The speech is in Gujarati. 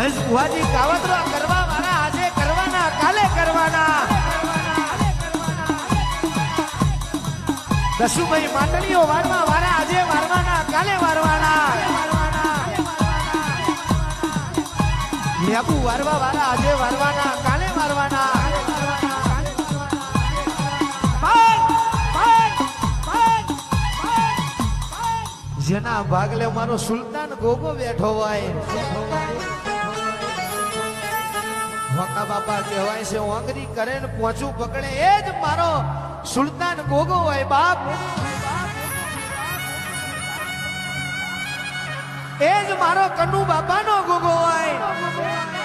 મહેશ ભુવાજી કાવતરા કરવા વાળા આજે કરવાના કાલે કરવાના દશુભાઈ માટલીઓ વારવા વાળા આજે વારવાના કાલે વારવાના લેબુ વારવા વાળા આજે વારવાના કાલે વારવાના જેના ભાગલે મારો સુલતાન ગોગો બેઠો હોય વકા બાપા કહેવાય છે ઓંગરી કરે ને પોચું પકડે એ જ મારો સુલતાન ગોગો હોય બાપ એ જ મારો કન્નુ બાપાનો ગોગો હોય